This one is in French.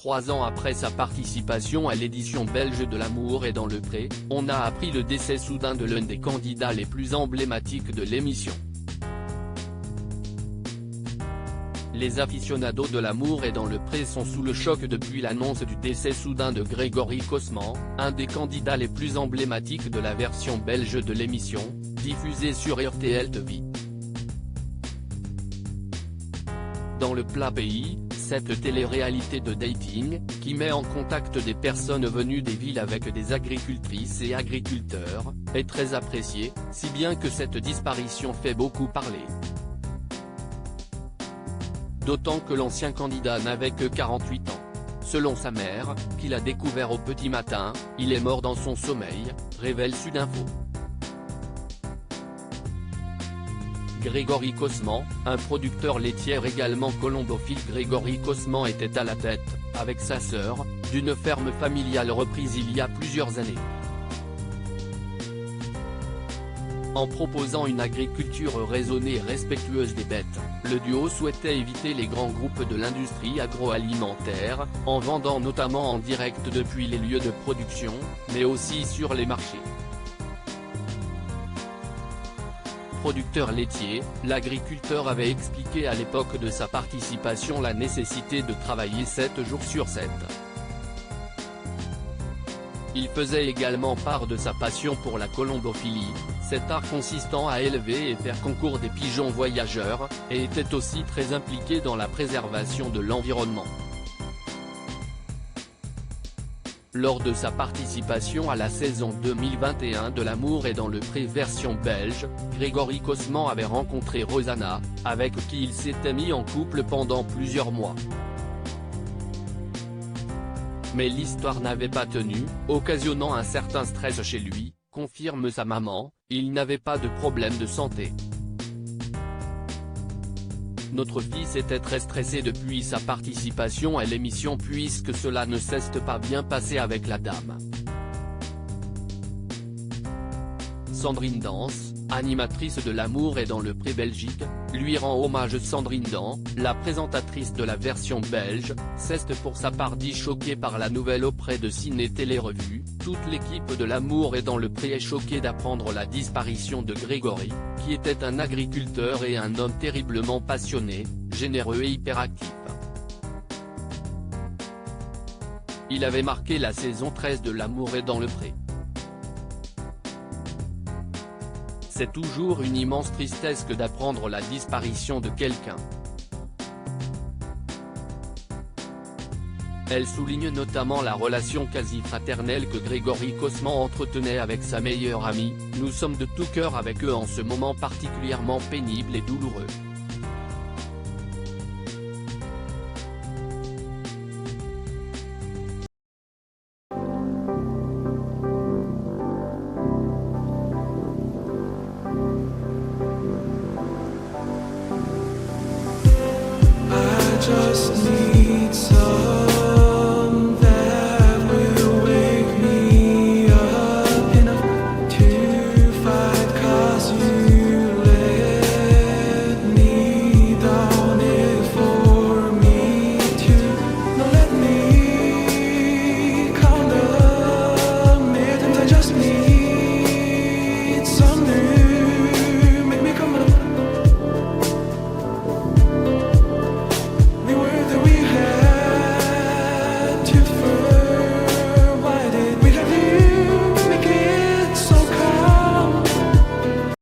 3 ans après sa participation à l'édition belge de L'amour est dans le pré, on a appris le décès soudain de l'un des candidats les plus emblématiques de l'émission. Les aficionados de L'amour est dans le pré sont sous le choc depuis l'annonce du décès soudain de Grégory Cosman, un des candidats les plus emblématiques de la version belge de l'émission, diffusée sur RTL TV. Dans le plat pays, cette télé-réalité de dating, qui met en contact des personnes venues des villes avec des agricultrices et agriculteurs, est très appréciée, si bien que cette disparition fait beaucoup parler. D'autant que l'ancien candidat n'avait que 48 ans. Selon sa mère, qui l'a découvert au petit matin, il est mort dans son sommeil, révèle Sudinfo. Grégory Cosman, un producteur laitier également colombophile. Grégory Cosman était à la tête, avec sa sœur, d'une ferme familiale reprise il y a plusieurs années. En proposant une agriculture raisonnée et respectueuse des bêtes, le duo souhaitait éviter les grands groupes de l'industrie agroalimentaire, en vendant notamment en direct depuis les lieux de production, mais aussi sur les marchés. Producteur laitier, l'agriculteur avait expliqué à l'époque de sa participation la nécessité de travailler 7 jours sur 7. Il faisait également part de sa passion pour la colombophilie, cet art consistant à élever et faire concours des pigeons voyageurs, et était aussi très impliqué dans la préservation de l'environnement. Lors de sa participation à la saison 2021 de L'amour est dans le pré version belge, Grégory Cosman avait rencontré Rosanna, avec qui il s'était mis en couple pendant plusieurs mois. Mais l'histoire n'avait pas tenu, occasionnant un certain stress chez lui, confirme sa maman, il n'avait pas de problème de santé. Notre fils était très stressé depuis sa participation à l'émission puisque cela ne s'est pas bien passé avec la dame. Sandrine Dans, animatrice de L'amour est dans le pré Belgique, lui rend hommage. Sandrine Dans, la présentatrice de la version belge, s'est pour sa part dit choquée par la nouvelle auprès de Ciné Télé Revue. Toute l'équipe de L'amour est dans le pré est choquée d'apprendre la disparition de Grégory, qui était un agriculteur et un homme terriblement passionné, généreux et hyperactif. Il avait marqué la saison 13 de L'amour est dans le pré. C'est toujours une immense tristesse que d'apprendre la disparition de quelqu'un. Elle souligne notamment la relation quasi fraternelle que Grégory Cosman entretenait avec sa meilleure amie. Nous sommes de tout cœur avec eux en ce moment particulièrement pénible et douloureux. Just